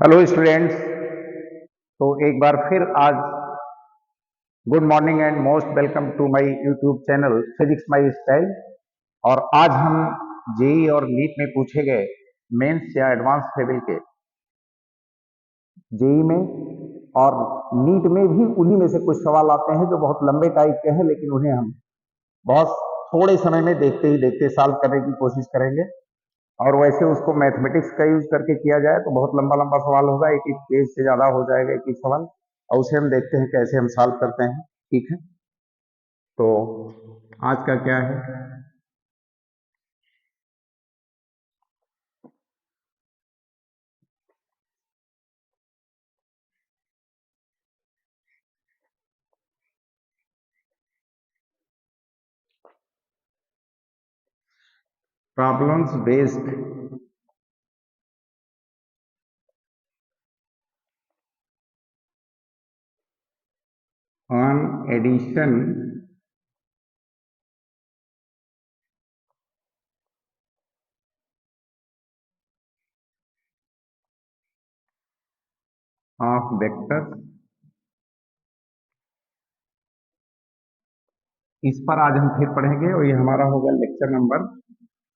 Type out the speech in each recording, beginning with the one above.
Hello students. तो एक बार फिर आज good morning and most welcome to my YouTube channel physics my style. और आज हम जेई और नीट में पूछे गए मेंस या एडवांस लेवल के जेई में और नीट में भी उन्हीं में से कुछ सवाल आते हैं जो बहुत लंबे टाइप के हैं, लेकिन उन्हें हम बहुत थोड़े समय में देखते ही देखते सॉल्व करने की कोशिश करेंगे। और वैसे उसको मैथमेटिक्स का यूज करके किया जाए तो बहुत लंबा लंबा सवाल होगा, एक एक पेज से ज्यादा हो जाएगा एक एक सवाल। और उसे हम देखते हैं कैसे हम सॉल्व करते हैं। ठीक है, तो आज का क्या है? Problems based on addition of vector. इस पर आज हम फिर पढ़ेंगे और ये हमारा होगा लेक्चर नंबर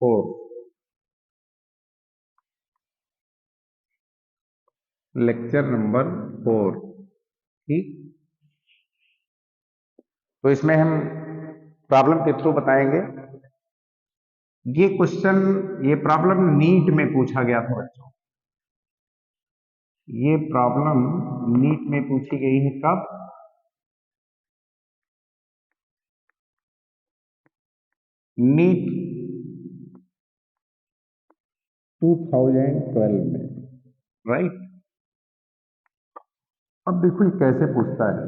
4। Lecture number 4। ठीक, तो इसमें हम प्रॉब्लम के थ्रू बताएंगे। ये क्वेश्चन, ये प्रॉब्लम नीट में पूछा गया था बच्चों। ये प्रॉब्लम नीट में पूछी गई है। कब? नीट 2012 में, राइट। अब देखो ये कैसे पूछता है।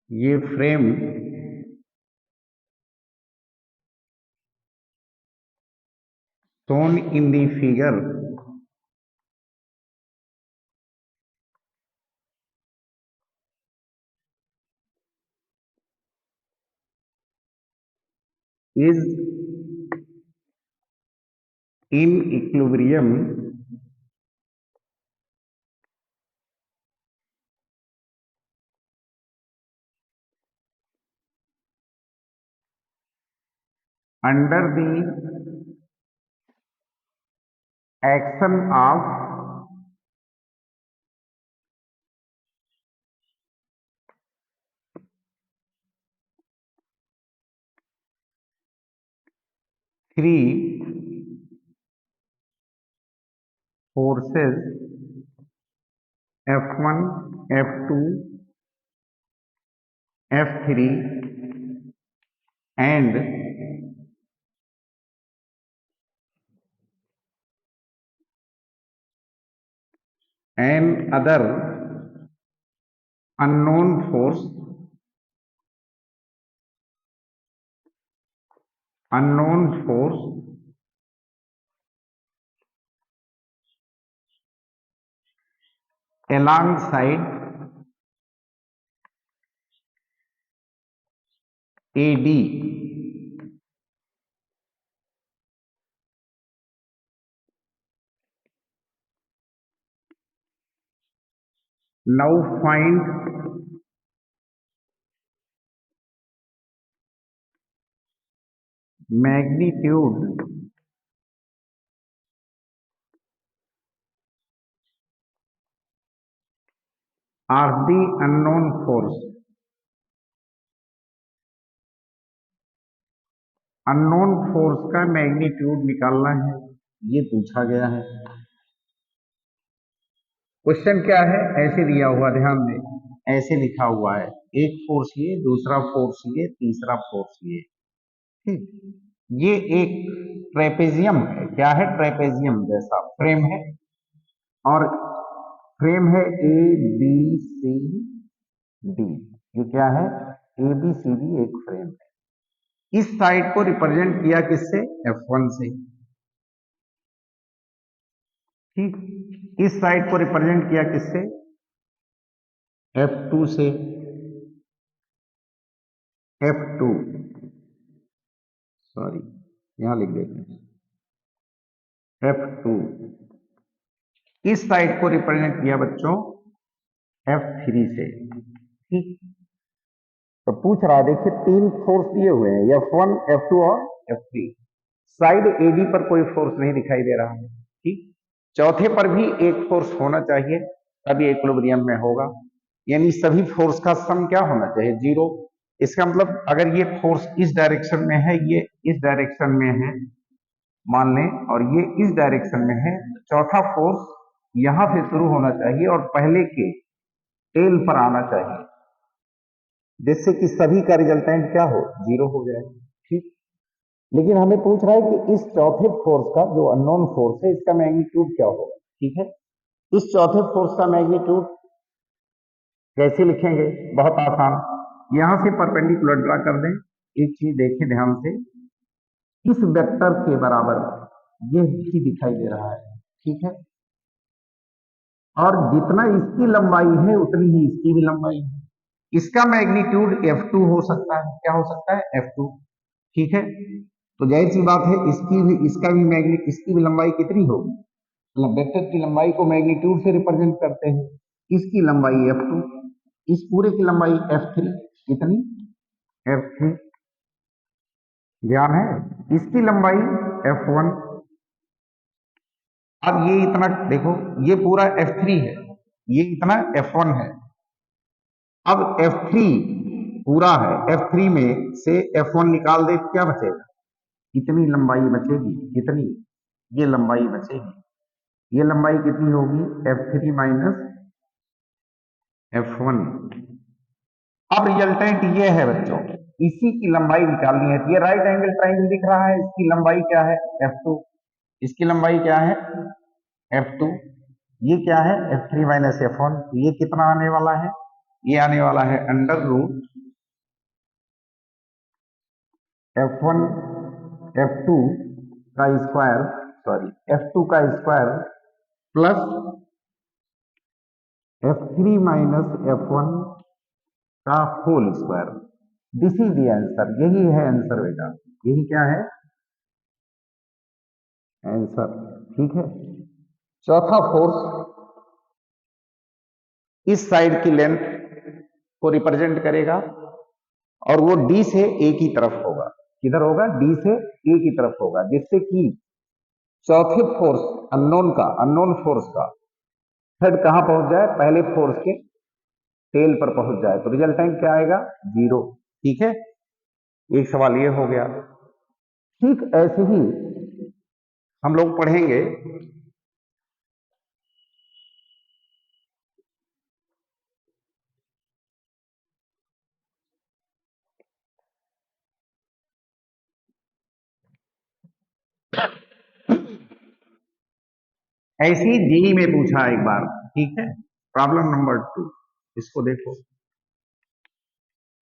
ये frame shown in the figure is in equilibrium under the action of three forces F1, F2, F3 and an other unknown force alongside AD. Now find magnitude of the unknown force। Unknown force का magnitude निकालना है, ये पूछा गया है। Question क्या है? ऐसे दिया हुआ, ध्यान दें, ऐसे लिखा हुआ है, एक फोर्स ये, दूसरा फोर्स ये, तीसरा फोर्स ये। ठीक, ये एक ट्रेपेजियम है। क्या है? ट्रेपेजियम जैसा फ्रेम है। और फ्रेम है ए बी सी डी। ये क्या है? ए बी सी डी एक फ्रेम है। इस साइड को रिप्रेजेंट किया किससे? F1 से। ठीक, इस साइड को रिप्रेजेंट किया किससे? F2 से F2, सॉरी यहां लिख देते हैं F2, इस साइड को रिप्रेजेंट किया बच्चों F3 से। ठीक, तो पूछ रहा है, देखिए तीन फोर्स दिए हुए हैं, F1, F2 और F3। साइड AD पर कोई फोर्स नहीं दिखाई दे रहा है। ठीक, चौथे पर भी एक फोर्स होना चाहिए, तभी इक्विलिब्रियम में होगा, यानी सभी फोर्स का सम क्या होना चाहिए, 0। इसका मतलब अगर ये फोर्स इस डायरेक्शन में है, ये इस डायरेक्शन में है मान लें, और ये इस डायरेक्शन में है, तो चौथा फोर्स यहां से शुरू होना चाहिए और पहले के टेल पर आना चाहिए, जिससे कि सभी का रिजल्टेंट क्या हो, 0 हो जाए। ठीक, लेकिन हमें पूछ रहा है कि इस चौथे फोर्स का जो अननोन फोर्स है, इसका मैग्नीट्यूड क्या होगा। ठीक है, इस चौथे फोर्स का मैग्नीट्यूड कैसे लिखेंगे, बहुत आसान, यहां से परपेंडिकुलर ड्रा कर दें। एक चीज देखें ध्यान से, इस वेक्टर के बराबर ये भी दिखाई दे रहा है। ठीक है, और जितना इसकी लंबाई है उतनी ही इसकी भी लंबाई है, इसका मैग्नीट्यूड F2 हो सकता है, क्या हो सकता है, F2। ठीक है, तो जाहिर सी बात है इसकी भी, इसका भी मैग्नीट्यूड, इसकी भी लंबाई कितनी होगी, मतलब वेक्टर की लंबाई को मैग्नीट्यूड से रिप्रेजेंट करते हैं, इसकी लंबाई F2, इस पूरे की लंबाई F3, कितनी, F3, ध्यान है, इसकी लंबाई F1। अब ये इतना देखो, ये पूरा F3 है, ये इतना F1 है, अब F3 पूरा है, F3 में से F1 निकाल दे तो क्या बचेगा, कितनी लंबाई बचेगी, कितनी, ये लंबाई बचेगी, ये लंबाई कितनी होगी, F3 माइनस F1। अब रिजल्टेंट ये है बच्चों, इसी की लंबाई निकालनी है, तो ये राइट एंगल ट्राइंगल दिख रहा है, इसकी लंबाई क्या है, F2, इसकी लंबाई क्या है, F2, ये क्या है, F3 माइनस F1, तो ये कितना आने वाला है, ये आने वाला है अंडर रूट F1 F2 का स्क्वायर, सॉरी F2 का square plus F3 minus F1 का whole square. This is the answer, यही है आंसर बेटा, यही क्या है आंसर। ठीक है, चौथा फोर्स इस साइड की लेंथ को रिप्रेजेंट करेगा और वो डी से ए की तरफ होगा, किधर होगा, डी से ए की तरफ होगा, जिससे कि चौथे फोर्स अननोन फोर्स का हेड कहां पहुंच जाए, पहले फोर्स के टेल पर पहुंच जाए, तो रिजल्टेंट क्या आएगा, 0। ठीक है, एक सवाल ये हो गया। ठीक ऐसे ही हम लोग पढ़ेंगे ऐसे ही जेई में पूछा एक बार। ठीक है, प्रॉब्लम नंबर 2, इसको देखो,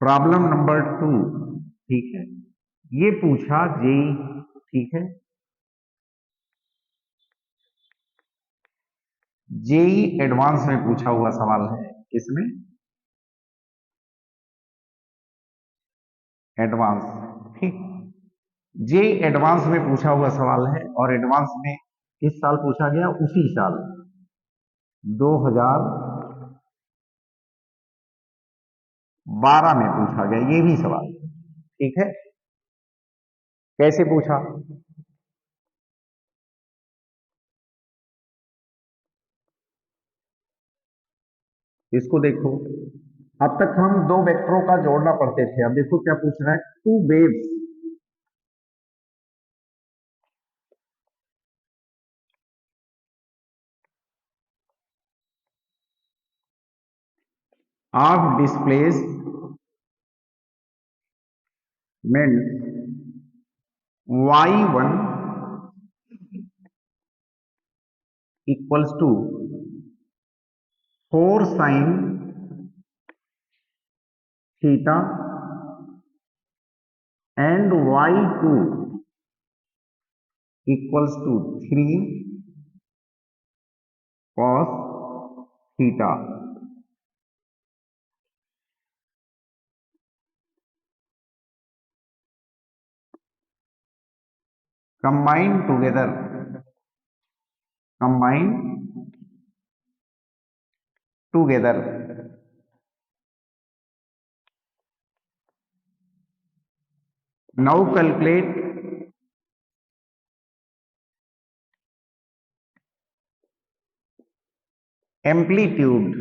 प्रॉब्लम नंबर 2। ठीक है, ये पूछा जेई। ठीक है, जेई एडवांस में पूछा हुआ सवाल है, इसमें एडवांस। ठीक, जेई एडवांस में पूछा हुआ सवाल है, और एडवांस में किस साल पूछा गया, उसी साल 2012 में पूछा गया ये भी सवाल। ठीक है, कैसे पूछा, इसको देखो, अब तक हम दो वेक्टरों का जोड़ना पड़ते थे, अब देखो क्या पूछ रहा है, two waves of displacement y1 equals to 4 sin theta and y2 equals to 3 cos theta। Combine together, combine together. Now calculate amplitude.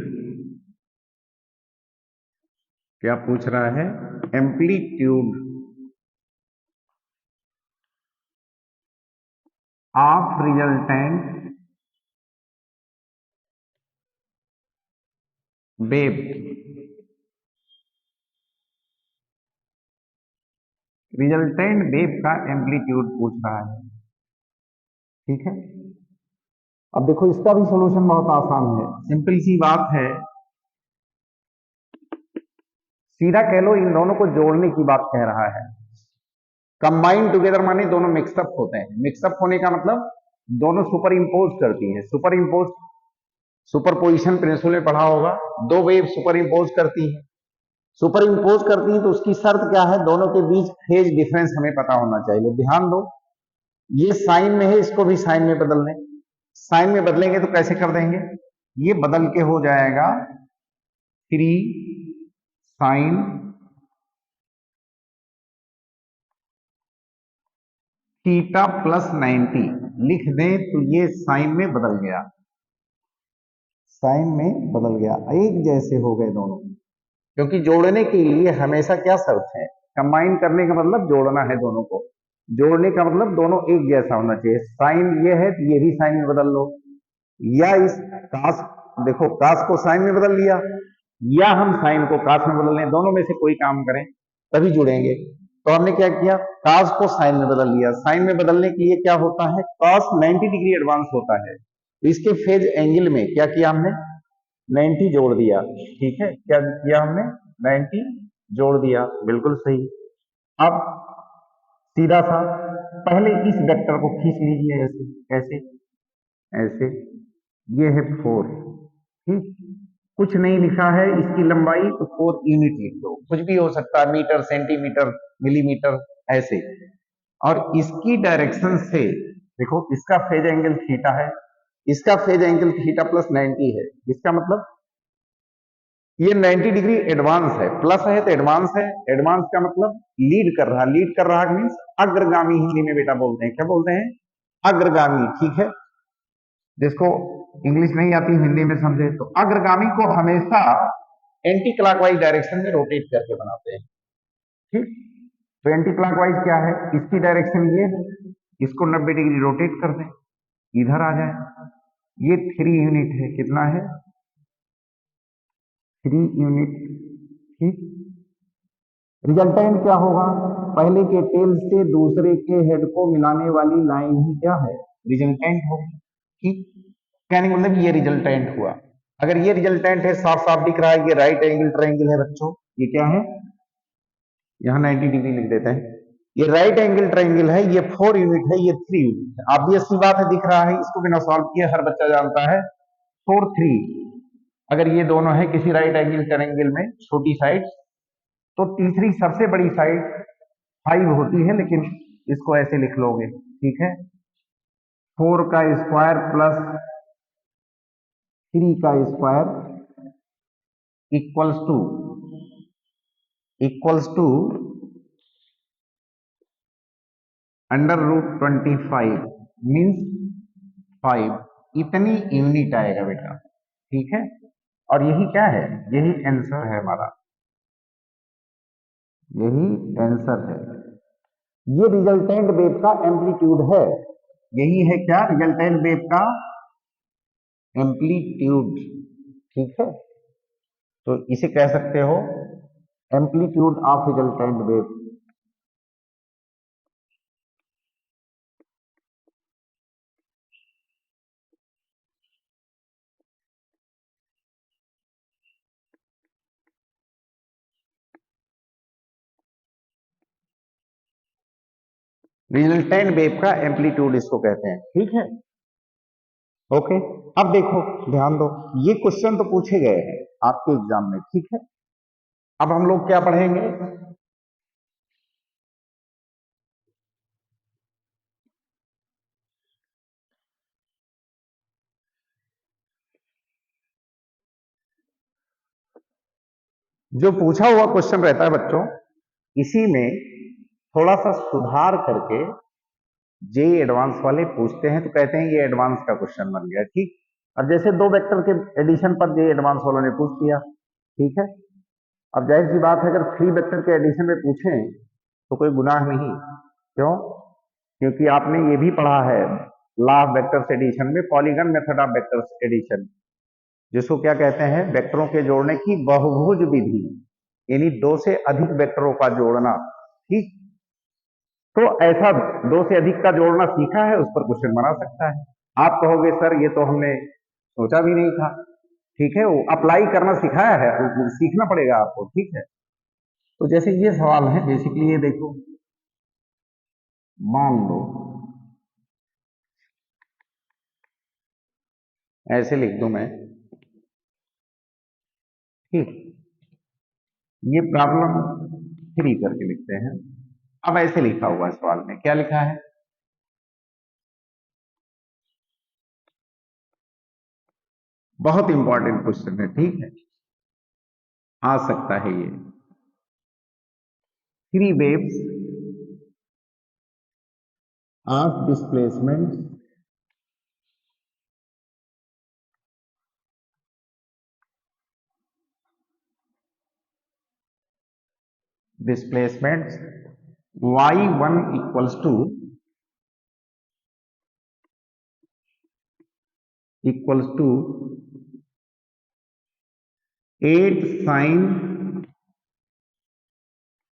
क्या पूछ रहा है? Amplitude of resultant wave. Resultant wave का एम्पलीट्यूड पूछ रहा है, ठीक है। अब देखो इसका भी सॉल्यूशन बहुत आसान है, सिंपल सी बात है, सीधा कह लो इन दोनों को जोड़ने की बात कह रहा है। कंबाइन टुगेदर माने दोनों मिक्सअप होते हैं, मिक्सअप होने का मतलब दोनों सुपर इंपोज करती हैं। सुपर इंपोज, सुपरपोजिशन प्रिंसिपल में पढ़ा होगा, दो वेव सुपर इंपोज करती हैं। सुपर इंपोज करती हैं तो उसकी शर्त क्या है? दोनों के बीच फेज डिफरेंस हमें पता होना चाहिए। ध्यान दो, ये साइन में है, इसको भी साइन में बदल लें। साइन में बदलेंगे तो कैसे कर देंगे? ये बदल के हो जाएगा 3 साइन थीटा प्लस 90 लिख दें तो ये साइन में बदल गया, साइन में बदल गया, एक जैसे हो गए दोनों। क्योंकि जोड़ने के लिए हमेशा क्या शर्त है? कंबाइन करने का मतलब जोड़ना है दोनों को, जोड़ने का मतलब दोनों एक जैसा होना चाहिए। साइन ये है तो ये भी साइन में बदल लो, या इस कास, देखो कास को साइन में बदल लिया, या हम साइन को कास में बदल लें, दोनों में से कोई काम करें तभी जुड़ेंगे। तो हमने क्या किया? कास को साइन में बदल लिया। साइन में बदलने के लिए क्या होता है? कास 90 डिग्री एडवांस होता है, तो इसके फेज एंगल में क्या किया हमने? 90 जोड़ दिया, ठीक है। क्या किया हमने? 90 जोड़ दिया, बिल्कुल सही। अब सीधा सा पहले इस वेक्टर को खींच लीजिए, ऐसे ऐसे ऐसे, ये है 4, ठीक। कुछ नहीं लिखा है इसकी लंबाई, तो 4 यूनिट लिख दो, कुछ भी हो सकता है, मीटर, सेंटीमीटर, मिलीमीटर, ऐसे। और इसकी डायरेक्शन से देखो, इसका फेज एंगल थीटा है, इसका फेज एंगल थीटा प्लस 90 है। इसका मतलब ये 90 डिग्री एडवांस है, प्लस है तो एडवांस है। एडवांस का मतलब लीड कर रहा, लीड कर रहा मीन्स अग्रगामी हिंदी में बेटा बोलते हैं, क्या बोलते हैं? अग्रगामी, ठीक है। जिसको इंग्लिश नहीं आती हिंदी में समझे, तो अग्रगामी को हमेशा एंटी क्लॉकवाइज डायरेक्शन में रोटेट करके बनाते हैं, ठीक। तो एंटी क्लॉकवाइज क्या है? इसकी डायरेक्शन ये है, इसको 90 डिग्री रोटेट कर दें, इधर आ जाए। ये 3 यूनिट है, कितना है? 3 यूनिट, ठीक। रिजल्टेंट क्या होगा? पहले के टेल से दूसरे के हेड को मिलाने वाली लाइन ही क्या है? रिजल्टेंट होगी, ठीक। कहने का मतलब ये रिजल्टेंट हुआ। अगर ये रिजल्टेंट है, साफ साफ दिख रहा है, ये राइट एंगल ट्रायंगल है बच्चों। ये क्या है? यहाँ 90 डिग्री लिख देते हैं। ये राइट एंगल ट्रायंगल है, ये 4 यूनिट है, ये 3 यूनिट है। ऑब्वियसली बात है, दिख रहा है, इसको बिना सॉल्व किए हर बच्चा जानता है 4 3। अगर ये दोनों है किसी राइट एंगल ट्रायंगल में छोटी साइड, तो तीसरी सबसे बड़ी साइड 5 होती है, लेकिन इसको ऐसे लिख लोगे, ठीक है। 4 का स्क्वायर प्लस 3 का स्क्वायर इक्वल्स टू √25 मीन्स 5, इतनी यूनिट आएगा बेटा, ठीक है। और यही क्या है? यही आंसर है हमारा, यही आंसर है। ये रिजल्टेंट वेव का एम्पलीट्यूड है, यही है क्या? रिजल्टेंट वेव का एम्पलीट्यूड, ठीक है। तो इसे कह सकते हो amplitude of resultant wave. Resultant wave का एम्पलीट्यूड इसको कहते हैं, ठीक है। ओके, अब देखो, ध्यान दो, ये क्वेश्चन तो पूछे गए हैं आपके एग्जाम में, ठीक है। अब हम लोग क्या पढ़ेंगे? जो पूछा हुआ क्वेश्चन रहता है बच्चों, इसी में थोड़ा सा सुधार करके जे एडवांस वाले पूछते हैं तो कहते हैं ये एडवांस का क्वेश्चन बन गया। ठीक, अब जैसे दो वेक्टर के एडिशन पर जे एडवांस वालों ने पूछ लिया, ठीक है। अब जाहिर सी बात है अगर 3 वेक्टर के एडिशन में पूछें तो कोई गुनाह नहीं। क्यों? क्योंकि आपने ये भी पढ़ा है लॉ ऑफ वेक्टर्स एडिशन में, polygon method of vectors addition, जिसको क्या कहते हैं, वेक्टरों के जोड़ने की बहुभुज विधि, यानी 2 से अधिक वेक्टरों का जोड़ना। ठीक, तो ऐसा 2 से अधिक का जोड़ना सीखा है, उस पर क्वेश्चन बना सकता है। आप कहोगे सर ये तो हमने सोचा भी नहीं था। ठीक है, वो अप्लाई करना सिखाया है, वो सीखना पड़ेगा आपको। ठीक है, तो जैसे ये सवाल है, बेसिकली ये देखो, मान लो ऐसे लिख दूं मैं, ठीक, ये प्रॉब्लम 3 करके लिखते हैं। अब ऐसे लिखा हुआ सवाल में क्या लिखा है, बहुत इंपॉर्टेंट क्वेश्चन है। ठीक है, आ सकता है ये, 3 waves of displacement displacements y1 equals to 8 sin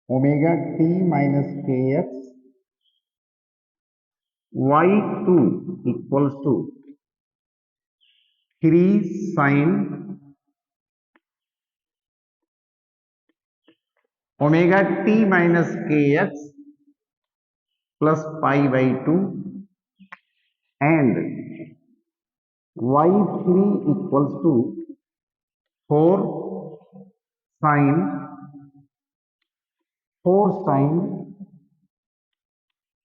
omega t minus kx, y2 equals to 3 sin omega t minus kx plus pi by 2 and y3 equals to 4 sin 4 sin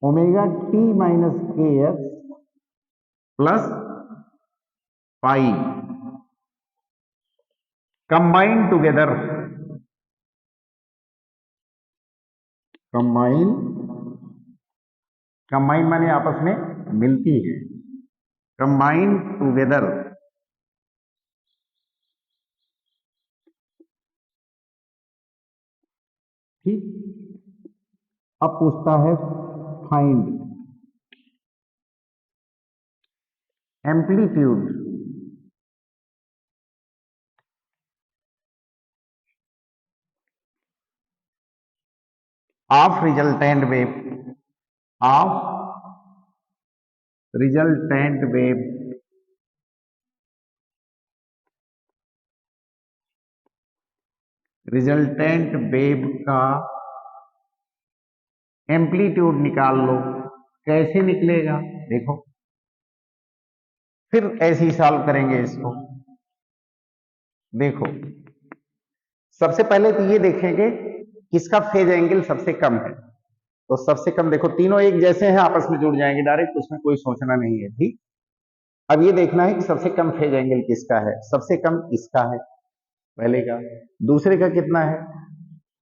omega t minus kx plus pi combined together, combine माने आपस में मिलती है, combine together. ठीक, अब पूछता है find amplitude of resultant wave, of resultant wave resultant wave का एम्पलीट्यूड निकाल लो। कैसे निकलेगा देखो, फिर ऐसे ही सॉल्व करेंगे इसको। देखो, सबसे पहले तो ये देखेंगे किसका फेज एंगल सबसे कम है। तो सबसे कम देखो, तीनों एक जैसे हैं, आपस में जुड़ जाएंगे डायरेक्ट, उसमें कोई सोचना नहीं है। ठीक, अब ये देखना है कि सबसे कम फेज एंगल किसका है। सबसे कम इसका है, पहले का। दूसरे का कितना है,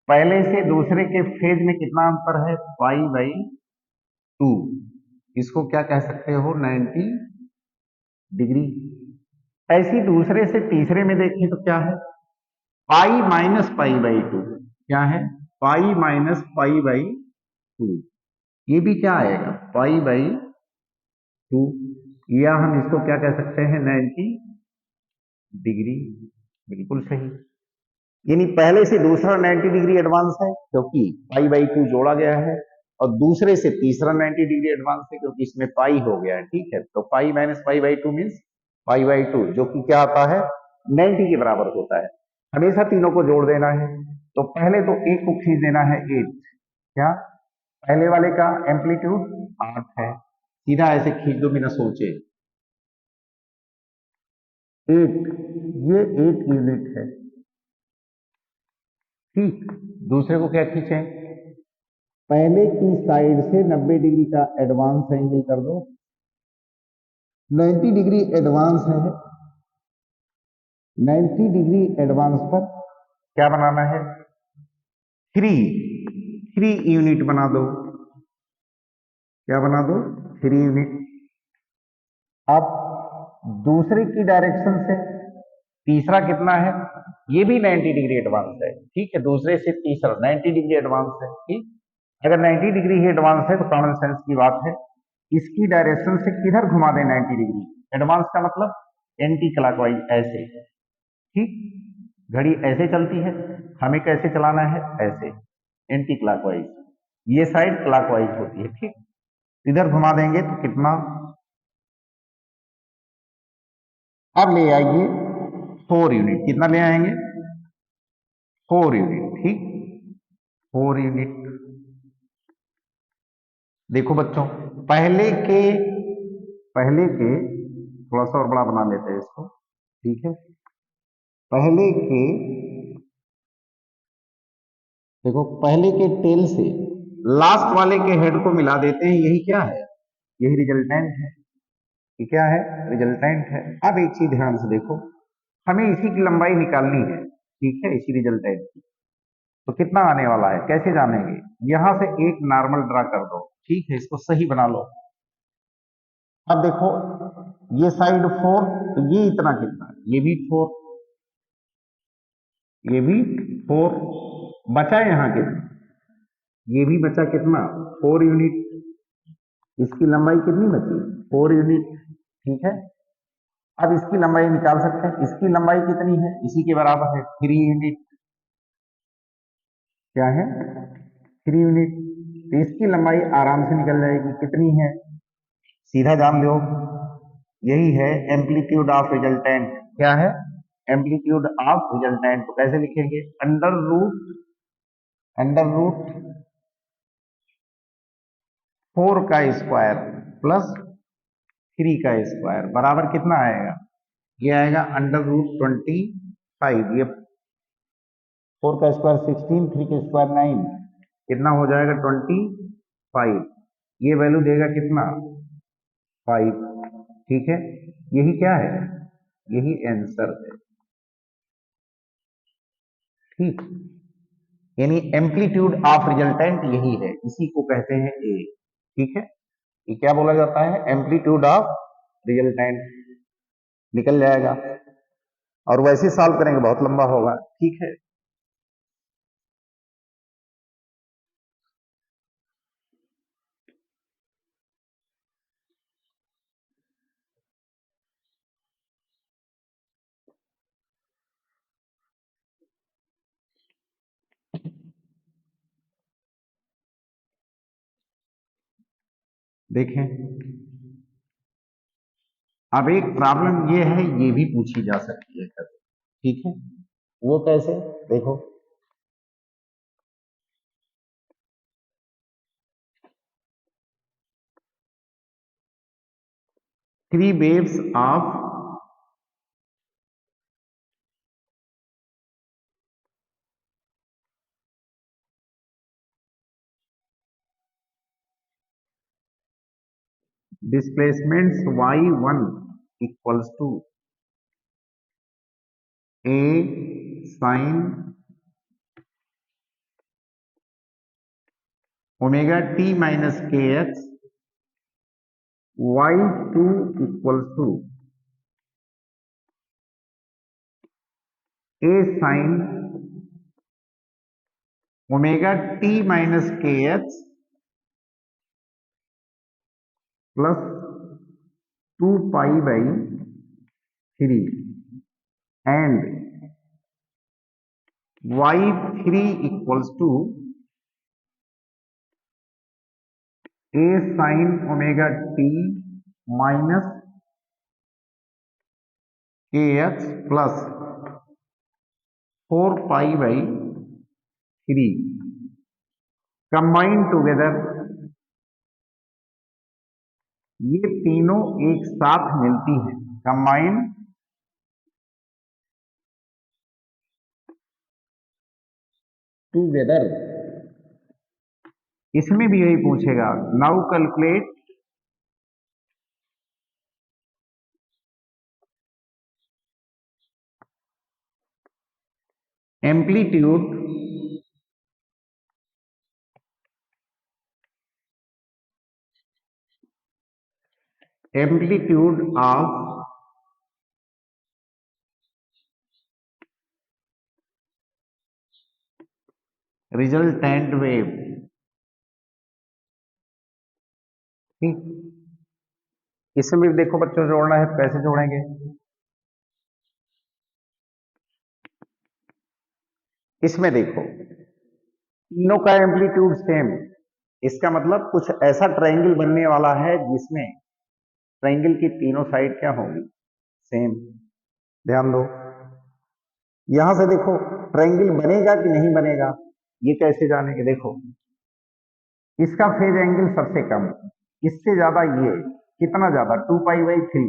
पहले से दूसरे के फेज में कितना अंतर है, पाई बाई 2। इसको क्या कह सकते हो, 90 डिग्री। ऐसी दूसरे से तीसरे में देखें तो क्या है, पाई माइनस पाई बाई 2। क्या है, पाई माइनस पाई बाई 2। ये भी क्या आएगा, पाई बाई 2, या हम इसको क्या कह सकते हैं, 90 डिग्री। बिल्कुल सही, यानी पहले से दूसरा 90 डिग्री एडवांस है क्योंकि पाई बाई 2 जोड़ा गया है, और दूसरे से तीसरा 90 डिग्री एडवांस है क्योंकि इसमें पाई हो गया है। ठीक है, तो pi minus pi by 2 means pi by 2, जो कि क्या आता है, 90 के बराबर होता है। हमेशा तीनों को जोड़ देना है। तो पहले तो एक को खींच देना है 8। क्या, पहले वाले का एम्पलीट्यूड 8 है, सीधा ऐसे खींच दो बिना सोचे, 8, ये 8 यूनिट है। ठीक, दूसरे को क्या खींचें, पहले की साइड से 90 डिग्री का एडवांस एंगल कर दो। 90 डिग्री एडवांस है, 90 डिग्री एडवांस पर क्या बनाना है, 3 यूनिट बना दो। क्या बना दो, 3 यूनिट। अब दूसरे की डायरेक्शन से तीसरा कितना है, ये भी 90 डिग्री एडवांस है, ठीक है, दूसरे से तीसरा 90 डिग्री एडवांस है, ठीक। अगर 90 डिग्री ही एडवांस है तो कॉमन सेंस की बात है, इसकी डायरेक्शन से किधर घुमा दें 90 डिग्री। एडवांस का मतलब एंटी क्लॉकवाइज, ऐसे, ठीक। घड़ी ऐसे चलती है, हमें कैसे चलाना है, ऐसे, एंटी क्लॉकवाइज। ये साइड क्लॉकवाइज होती है, ठीक। इधर घुमा देंगे तो कितना, अब ले आइए 4 यूनिट। कितना ले आएंगे, 4 यूनिट, ठीक। 4 यूनिट। देखो बच्चों, पहले के थोड़ा सा और बड़ा बना लेते हैं इसको, ठीक है। पहले के, देखो पहले के टेल से लास्ट वाले के हेड को मिला देते हैं, यही क्या है, यही रिजल्टेंट है। ये क्या है, रिजल्टेंट है। अब एक चीज ध्यान से देखो, हमें इसी की लंबाई निकालनी है, ठीक है, इसी रिजल्टेंट की। तो कितना आने वाला है, कैसे जानेंगे, यहां से एक नॉर्मल ड्रा कर दो, ठीक है, इसको सही बना लो। अब देखो, ये साइड 4, तो ये इतना कितना, ये भी 4, ये भी 4, बचा यहाँ कितना, ये भी बचा कितना, 4 यूनिट। इसकी लंबाई कितनी बची, 4 यूनिट, ठीक है। अब इसकी लंबाई निकाल सकते हैं, इसकी लंबाई कितनी है, इसी के बराबर है, 3 यूनिट। क्या है, 3 यूनिट। तो इसकी लंबाई आराम से निकल जाएगी, कितनी है, सीधा जान लो, यही है एम्पलीट्यूड ऑफ रिजल्टेंट। क्या है, एम्पलीट्यूड ऑफ रिजल्टेंट। तो कैसे लिखेंगे, अंडर रूट 4 का स्क्वायर प्लस 3 का स्क्वायर बराबर कितना आएगा, ये आएगा अंडर रूट 25। ये 4 का स्क्वायर 16, 3 का स्क्वायर 9, कितना हो जाएगा 25। ये वैल्यू देगा कितना, 5, ठीक है। यही क्या है, यही आंसर है, ठीक। यानी एम्पलीट्यूड ऑफ रिजल्टेंट यही है, इसी को कहते हैं ए, ठीक है। ये क्या बोला जाता है, एम्पलीट्यूड ऑफ रिजल्टेंट। निकल जाएगा, और वैसे सॉल्व करेंगे बहुत लंबा होगा, ठीक है। देखें, अब एक प्रॉब्लम ये है, ये भी पूछी जा सकती है कभी, ठीक है। वो कैसे, देखो, 3 waves of displacements y1 equals to a sin omega t minus kx, y2 equals to a sin omega t minus kx plus 2 pi by 3, and y3 equals to a sin omega t minus kx plus 4 pi by 3, combine together. ये तीनों एक साथ मिलती है, combine together. इसमें भी यही पूछेगा, now calculate amplitude of resultant wave. ठीक, इसमें भी देखो बच्चों जोड़ना है, कैसे जोड़ेंगे? इसमें देखो तीनों का एम्पलीट्यूड सेम, इसका मतलब कुछ ऐसा ट्रायंगल बनने वाला है जिसमें ट्रायंगल की तीनों साइड क्या होंगी? सेम। ध्यान दो, यहां से देखो ट्रायंगल बनेगा कि नहीं बनेगा, ये कैसे जानेंगे? देखो इसका फेज एंगल सबसे कम, इससे ज्यादा ये, कितना ज्यादा? 2π/3।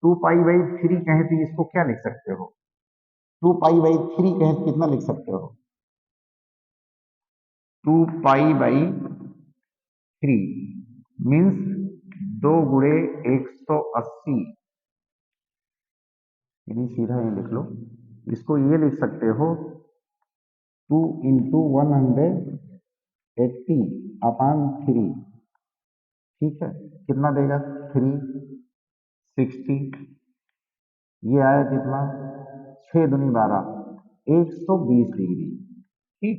2π/3 कहें तो इसको क्या लिख सकते हो? 2π/3 कहें तो कितना लिख सकते हो? 2π/3 मीन्स 2 × 180, यानी सीधा ये लिख लो, इसको ये लिख सकते हो 2 × 180/3। ठीक है, कितना देगा? 360। ये आया कितना? 6×2 = 120 डिग्री। ठीक,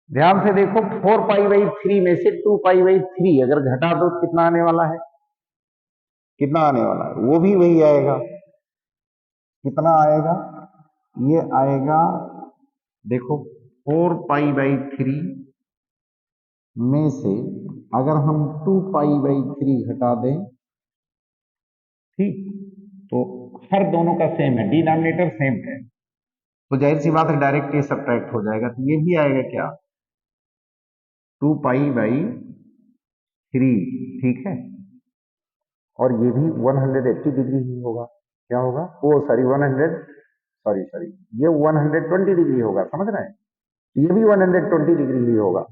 ध्यान से देखो 4π/3 में से 2π/3 अगर घटा दो तो कितना आने वाला है? कितना आने वाला है? वो भी वही आएगा। कितना आएगा? ये आएगा, देखो 4π/3 में से अगर हम 2π/3 घटा दें, ठीक, तो हर दोनों का सेम है, डिनोमिनेटर सेम है, तो जाहिर सी बात है डायरेक्ट ये सब्ट्रैक्ट हो जाएगा, तो ये भी आएगा क्या? 2π/3। ठीक है, और ये भी 180 डिग्री ही होगा। क्या होगा? वो सॉरी 100, सॉरी ये 120 डिग्री होगा, समझ रहे हैं? ये भी 120 डिग्री ही होगा।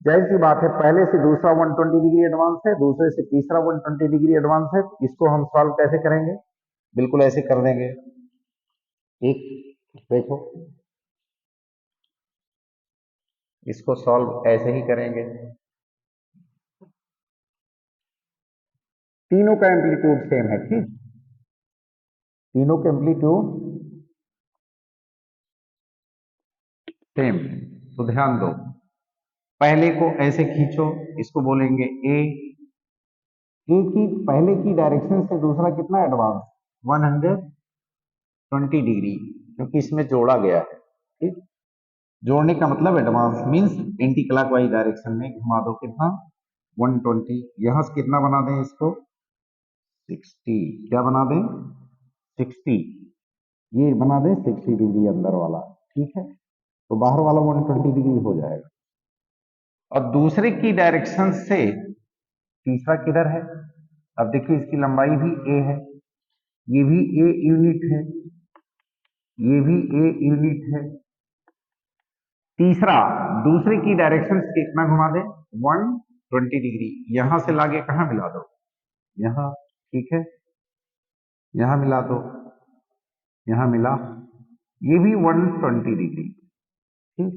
जाहिर सी बात है, पहले से दूसरा 120 डिग्री एडवांस है, दूसरे से तीसरा 120 डिग्री एडवांस है। इसको हम सॉल्व कैसे करेंगे? बिल्कुल ऐसे कर देंगे। एक देखो, इसको सॉल्व ऐसे ही करेंगे, तीनों का एम्पलीट्यूड सेम है। ठीक, तीनों के एम्पलीट्यूड सेम, तो ध्यान दो, पहले को ऐसे खींचो, इसको बोलेंगे ए। ए की पहले की डायरेक्शन से दूसरा कितना एडवांस? 120 डिग्री, क्योंकि इसमें जोड़ा गया है। ठीक, जोड़ने का मतलब advance means anti clockwise direction में घुमा दो, कितना? 120। यहां से कितना बना दें इसको? 60। क्या बना दें? 60। ये बना दें 60 डिग्री अंदर वाला। ठीक है, तो बाहर वाला 120 डिग्री हो जाएगा। और दूसरे की डायरेक्शन से तीसरा किधर है? अब देखिए इसकी लंबाई भी ए है, ये भी ए यूनिट है, ये भी ए यूनिट है। तीसरा दूसरे की डायरेक्शन से कितना घुमा दे? 120 डिग्री। यहां से लाके कहां मिला दो? यहां। ठीक है, यहां मिला दो, यहां मिला, ये भी 120 डिग्री। ठीक,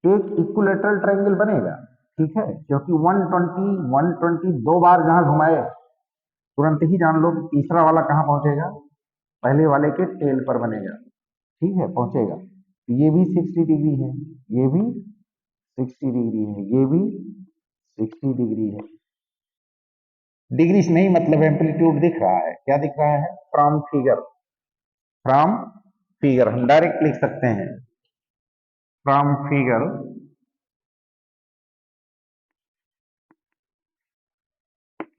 एक इक्विलेटरल ट्रायंगल बनेगा। ठीक है, क्योंकि 120 दो बार जहां घुमाए, तुरंत ही जान लो कि तीसरा वाला कहां पहुंचेगा? पहले वाले के टेल पर बनेगा। ठीक है, पहुंचेगा। तो ये भी 60 डिग्री है, ये भी 60 डिग्री है, ये भी 60 डिग्री है। डिग्री से नहीं मतलब एम्पलीट्यूड दिख रहा है। क्या दिख रहा है? फ्रॉम फिगर, फ्रॉम फिगर हम डायरेक्ट लिख सकते हैं, फ्रॉम फिगर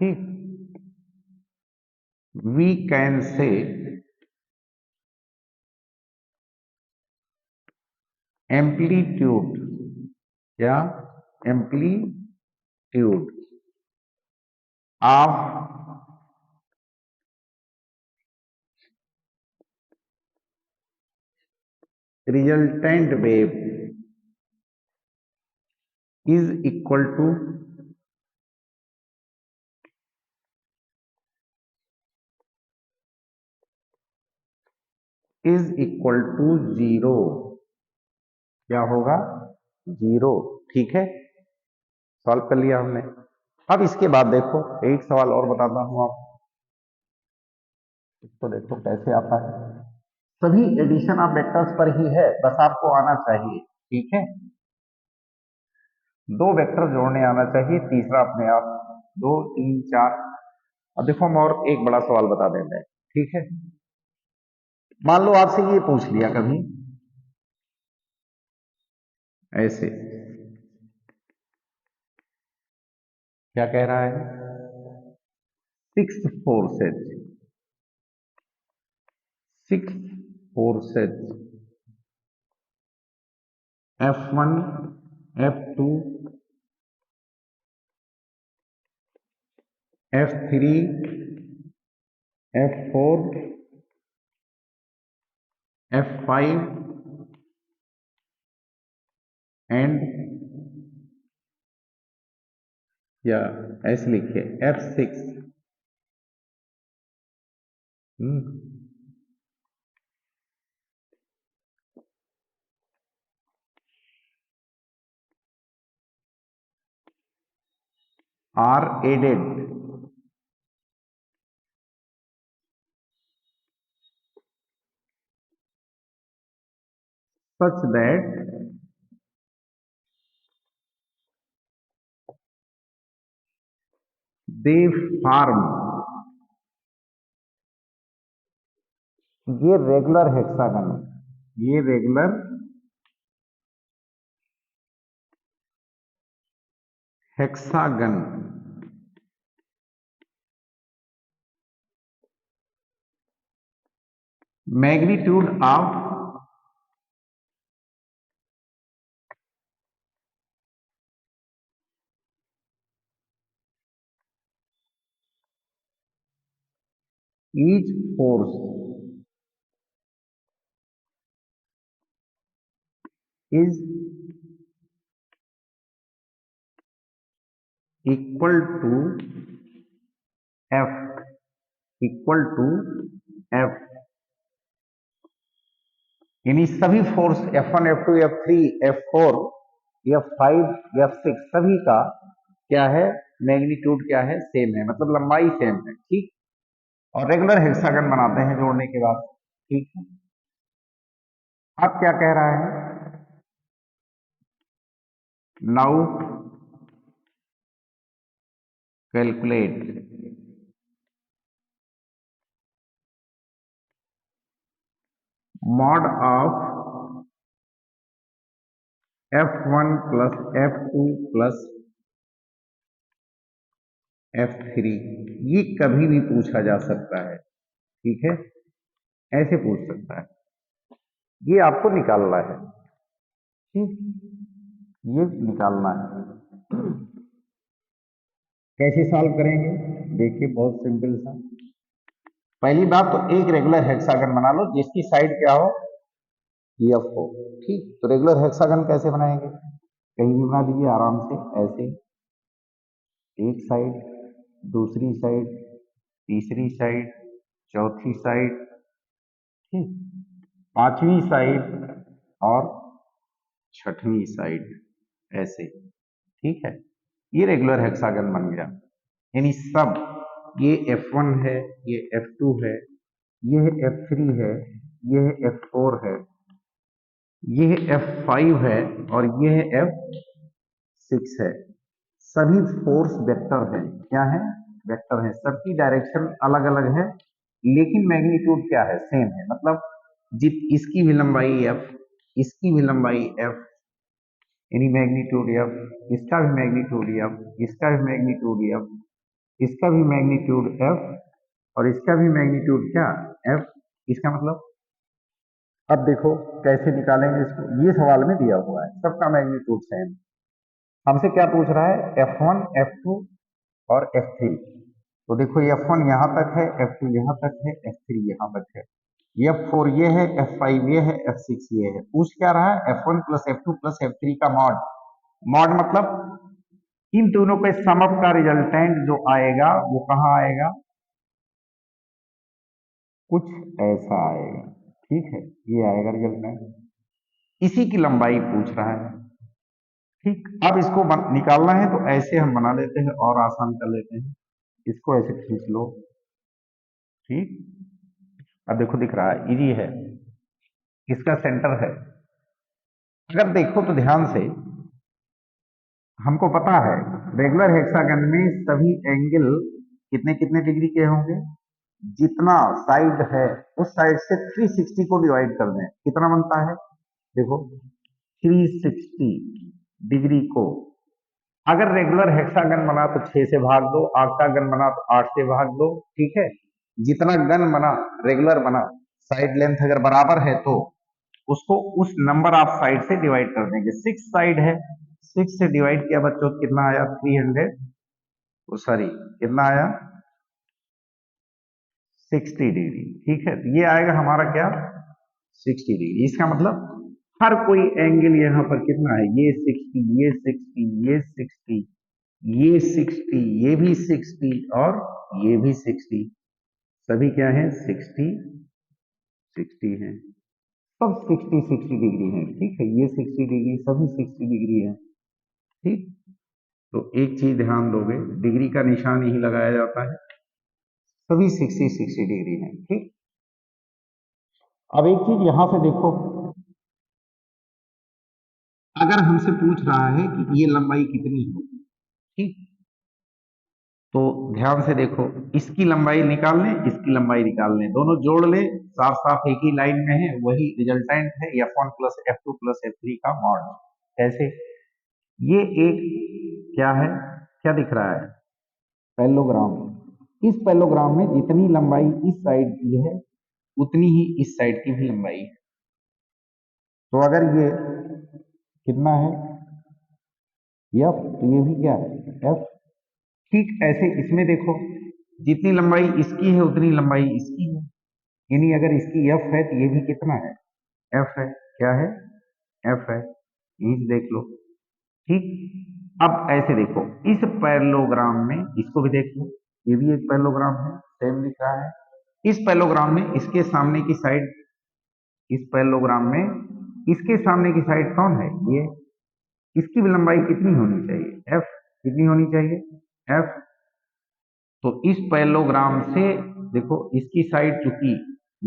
ठीक, वी कैन से एम्पलीट्यूड, या amplitude of resultant wave is equal to zero. क्या होगा, 0। ठीक है, सॉल्व कर लिया हमने। अब इसके बाद देखो एक सवाल और बताता हूं आपको, इसको देखो कैसे आता है। सभी एडिशन ऑफ वेक्टर्स पर ही है, बस आपको आना चाहिए। ठीक है, दो वेक्टर जोड़ने आना चाहिए, तीसरा अपने आप। 2 3 4। अब देखो हम और एक बड़ा सवाल बता देते हैं। ठीक है, मान लो आपसे ये पूछ लिया कभी ऐसे, क्या कह रहा है, 6 forces, 6 forces F1 F2 F3 F4 F5 and, या ऐसे लिखिए F6। Are added such that they form, ये रेगुलर हेक्सागन, ये regular hexagon magnitude of each force is equal to F, equal to F, यानी सभी force F1 F2 F3 F4 F5 F6 सभी का क्या है, मैग्नीट्यूड क्या है, सेम है, मतलब लंबाई सेम है। ठीक, और रेगुलर हेक्सागन बनाते हैं जोड़ने के बाद। ठीक है, अब क्या कह रहा है, now calculate mod of F1 plus F2 plus F3। ये कभी भी पूछा जा सकता है। ठीक है, ऐसे पूछ सकता है, ये आपको निकालना है। ठीक, ये निकालना है। कैसे सॉल्व करेंगे, देखिए बहुत सिंपल सा। पहली बात तो एक रेगुलर हेक्सागन बना लो जिसकी साइड क्या हो, एफ हो। ठीक, तो रेगुलर हेक्सागन कैसे बनाएंगे, कहीं भी बना लीजिए आराम से, ऐसे एक साइड, दूसरी साइड, तीसरी साइड, चौथी साइड, ठीक, पांचवी साइड और छठवीं साइड, ऐसे। ठीक है, ये रेगुलर हेक्सागन बन गया। यानी सब, ये F1 है, ये F2 है, ये F3 है, ये F4 है, ये F5 है और ये F6 है। सभी फोर्स वेक्टर हैं। क्या है, वेक्टर है, सबकी डायरेक्शन अलग अलग है लेकिन मैग्नीट्यूड क्या है, सेम है। मतलब जित इसकी भी लंबाई F, इसकी भी लंबाई F, यानी मैग्नीट्यूड F, इसका भी मैग्नीट्यूड F, इसका भी मैग्नीट्यूड F, इसका भी मैग्नीट्यूड F और इसका भी मैग्नीट्यूड क्या, F। इसका मतलब अब देखो कैसे निकालेंगे इसको, ये सवाल में दिया हुआ है, सबका मैग्नीट्यूड सेम। हमसे क्या पूछ रहा है, F1 F2 और F3। तो देखो F1 यहाँ तक है, F2 यहाँ तक है, F3 यहाँ तक है, F4 ये है, F5 ये है, F6 ये है। पूछ क्या रहा है, F1 plus F2 plus F3 का मॉड। मॉड मतलब इन दोनों के समअप का रिजल्टेंट जो आएगा वो कहाँ आएगा, कुछ ऐसा आएगा। ठीक है, ये आएगा रिजल्टेंट। इसी की लंबाई पूछ रहा है। ठीक, अब इसको निकालना है तो ऐसे हम बना लेते हैं और आसान कर लेते हैं। इसको ऐसे खींच लो। ठीक, अब देखो दिख रहा है, इजी है। इसका सेंटर है, अगर देखो तो ध्यान से, हमको पता है रेगुलर हेक्सागन में सभी एंगल कितने कितने डिग्री के होंगे। जितना साइड है उस साइड से 360 को डिवाइड कर दें, कितना बनता है देखो, 360 डिग्री को अगर रेगुलर हेक्सागन बना तो 6 से भाग दो, ऑक्टागन बना तो 8 से भाग दो। ठीक है, जितना गन बना, रेगुलर बना, साइड लेंथ अगर बराबर है तो उसको उस नंबर ऑफ साइड से डिवाइड कर देंगे। 6 साइड है, 6 से डिवाइड किया बच्चों, कितना आया 300, सॉरी कितना आया 60 डिग्री। ठीक है, तो ये आएगा हमारा क्या 60 डिग्री। इसका मतलब हर कोई एंगल यहाँ पर कितना है, ये 60, ये 60, ये 60, ये 60, ये भी 60 और ये भी 60, सभी क्या है 60 60 है, सब 60 60 डिग्री है। ठीक है, ये 60 डिग्री, सभी 60 डिग्री है। ठीक, तो एक चीज ध्यान दोगे, डिग्री का निशान यही लगाया जाता है, सभी 60 60 डिग्री है। ठीक, अब एक चीज यहां से देखो, अगर हमसे पूछ रहा है कि ये लंबाई कितनी है, ठीक, तो ध्यान से देखो, इसकी लंबाई निकाल लें, इसकी लंबाई निकाल लें, दोनों जोड़ ले, साफ साफ एक ही लाइन में है, वही रिजल्टेंट है F1 plus F2 plus F3 का मॉड। कैसे, ये एक क्या है, क्या दिख रहा है पैरेललोग्राम। इस पैरेललोग्राम में जितनी लंबाई इस साइड की है उतनी ही इस साइड की भी लंबाई है। तो अगर ये कितना है F, तो ये भी क्या है F। ठीक, ऐसे इसमें देखो, जितनी लंबाई इसकी है उतनी लंबाई इसकी है, यानी अगर इसकी F है तो ये भी कितना है F है। क्या है F है, यहीं से देख लो। ठीक, अब ऐसे देखो, इस पैरेललोग्राम में इसको भी देख लो, ये भी एक पैरेललोग्राम है, सेम दिख रहा है। इस पैरेललोग्राम में इसके सामने की साइड, इस पैरेललोग्राम में इसके सामने की साइड कौन है ये, इसकी भी लंबाई कितनी होनी चाहिए F, कितनी होनी चाहिए F। तो इस पैरेललोग्राम से देखो, इसकी साइड चूंकि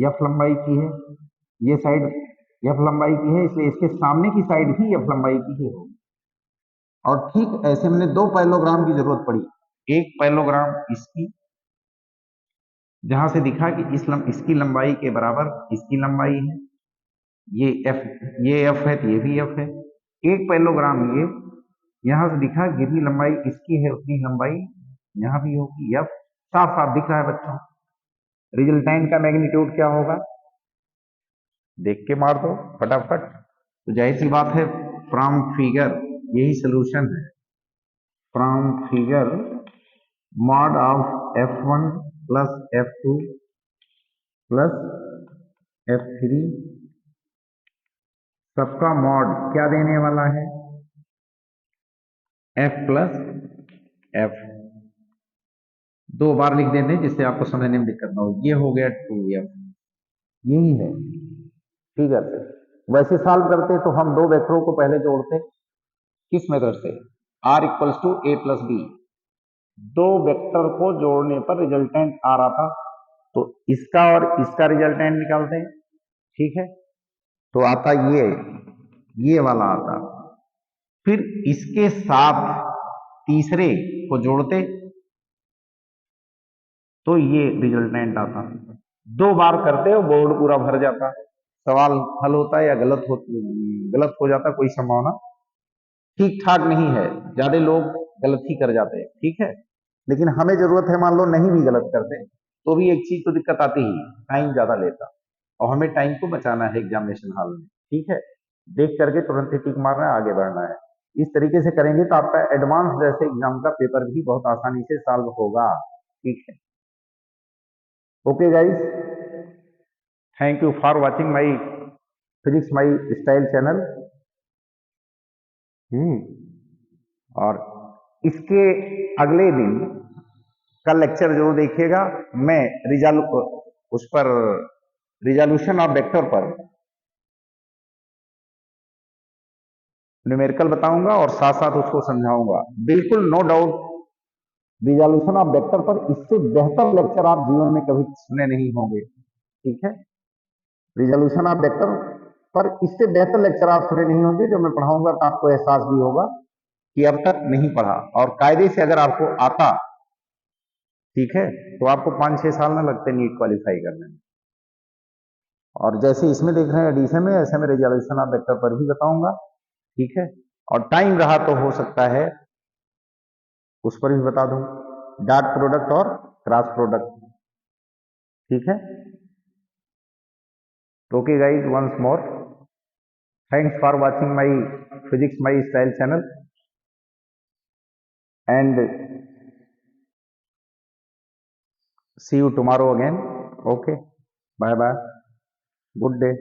F लंबाई की है, ये साइड F लंबाई की है, इसलिए इसके सामने की साइड भी F लंबाई की ही होगी। और ठीक ऐसे मैंने दो पैरेललोग्राम की जरूरत पड़ी, एक पैरेललोग्राम इसकी, जहां से दिखा कि इसकी लंबाई के बराबर इसकी लंबाई है, ये F है तो ये भी F है। एक पैरेललोग्राम ये, यहां से दिखा जितनी लंबाई इसकी है उतनी लंबाई यहां भी होगी F। साफ साफ दिख रहा है बच्चों, रिजल्टेंट का मैग्नीट्यूड क्या होगा, देख के मार दो फटाफट। तो जाहिर सी बात है, फ्रॉम फिगर यही सोल्यूशन है, from figure mod of F1 plus F2 plus F3 सबका मॉड क्या देने वाला है F प्लस F। दो बार लिख देते हैं जिससे आपको समझने में दिक्कत ना हो। ये हो गया 2F, यही है फिगर से। वैसे सॉल्व करते तो हम दो वेक्टरों को पहले जोड़ते, किस मेथड से, R equals to A plus B. दो वेक्टर को जोड़ने पर रिजल्टेंट आ रहा था, तो इसका और इसका रिजल्टेंट निकालते हैं। ठीक है, तो आता ये वाला आता, फिर इसके साथ तीसरे को जोड़ते तो ये रिजल्टेंट आता। दो बार करते हो बोर्ड पूरा भर जाता, सवाल हल होता है या गलत हो जाता, कोई संभावना ठीक ठाक नहीं है, ज्यादा लोग गलत ही कर जाते हैं। ठीक है, लेकिन हमें जरूरत है, मान लो नहीं भी गलत करते तो भी एक चीज तो दिक्कत आती ही, टाइम ज्यादा लेता, और हमें टाइम को बचाना है एग्जामिनेशन हॉल में। ठीक है, देख करके तुरंत ही टिक मारना है, आगे बढ़ना है। इस तरीके से करेंगे तो आपका एडवांस जैसे एग्जाम का पेपर भी बहुत आसानी से सॉल्व होगा। ठीक है, okay guys, thank you for watching my physics my style channel. और इसके अगले दिन का लेक्चर जरूर देखिएगा, मैं उस पर रिजोल्यूशन ऑफ वेक्टर पर न्यूमेरिकल बताऊंगा और साथ साथ उसको समझाऊंगा, बिल्कुल no doubt. Resolution of vector पर इससे बेहतर लेक्चर आप जीवन में कभी सुने नहीं होंगे, ठीक है। रिजोल्यूशन ऑफ वेक्टर पर इससे बेहतर लेक्चर आप सुने नहीं होंगे, जो मैं पढ़ाऊंगा तो आपको एहसास भी होगा कि अब तक नहीं पढ़ा, और कायदे से अगर आपको आता, ठीक है, तो आपको 5-6 साल ना लगते नीट क्वालिफाई करने में। और जैसे इसमें देख रहे हैं एडिशन में, ऐसे में रिजोल्यूशन ऑफ वेक्टर पर भी बताऊंगा, ठीक है। और टाइम रहा तो हो सकता है उस पर भी बता दूं, डॉट प्रोडक्ट और क्रॉस प्रोडक्ट, ठीक है। Okay guys, once more thanks for watching my physics my style channel, and see you tomorrow again. Okay, bye bye, good day.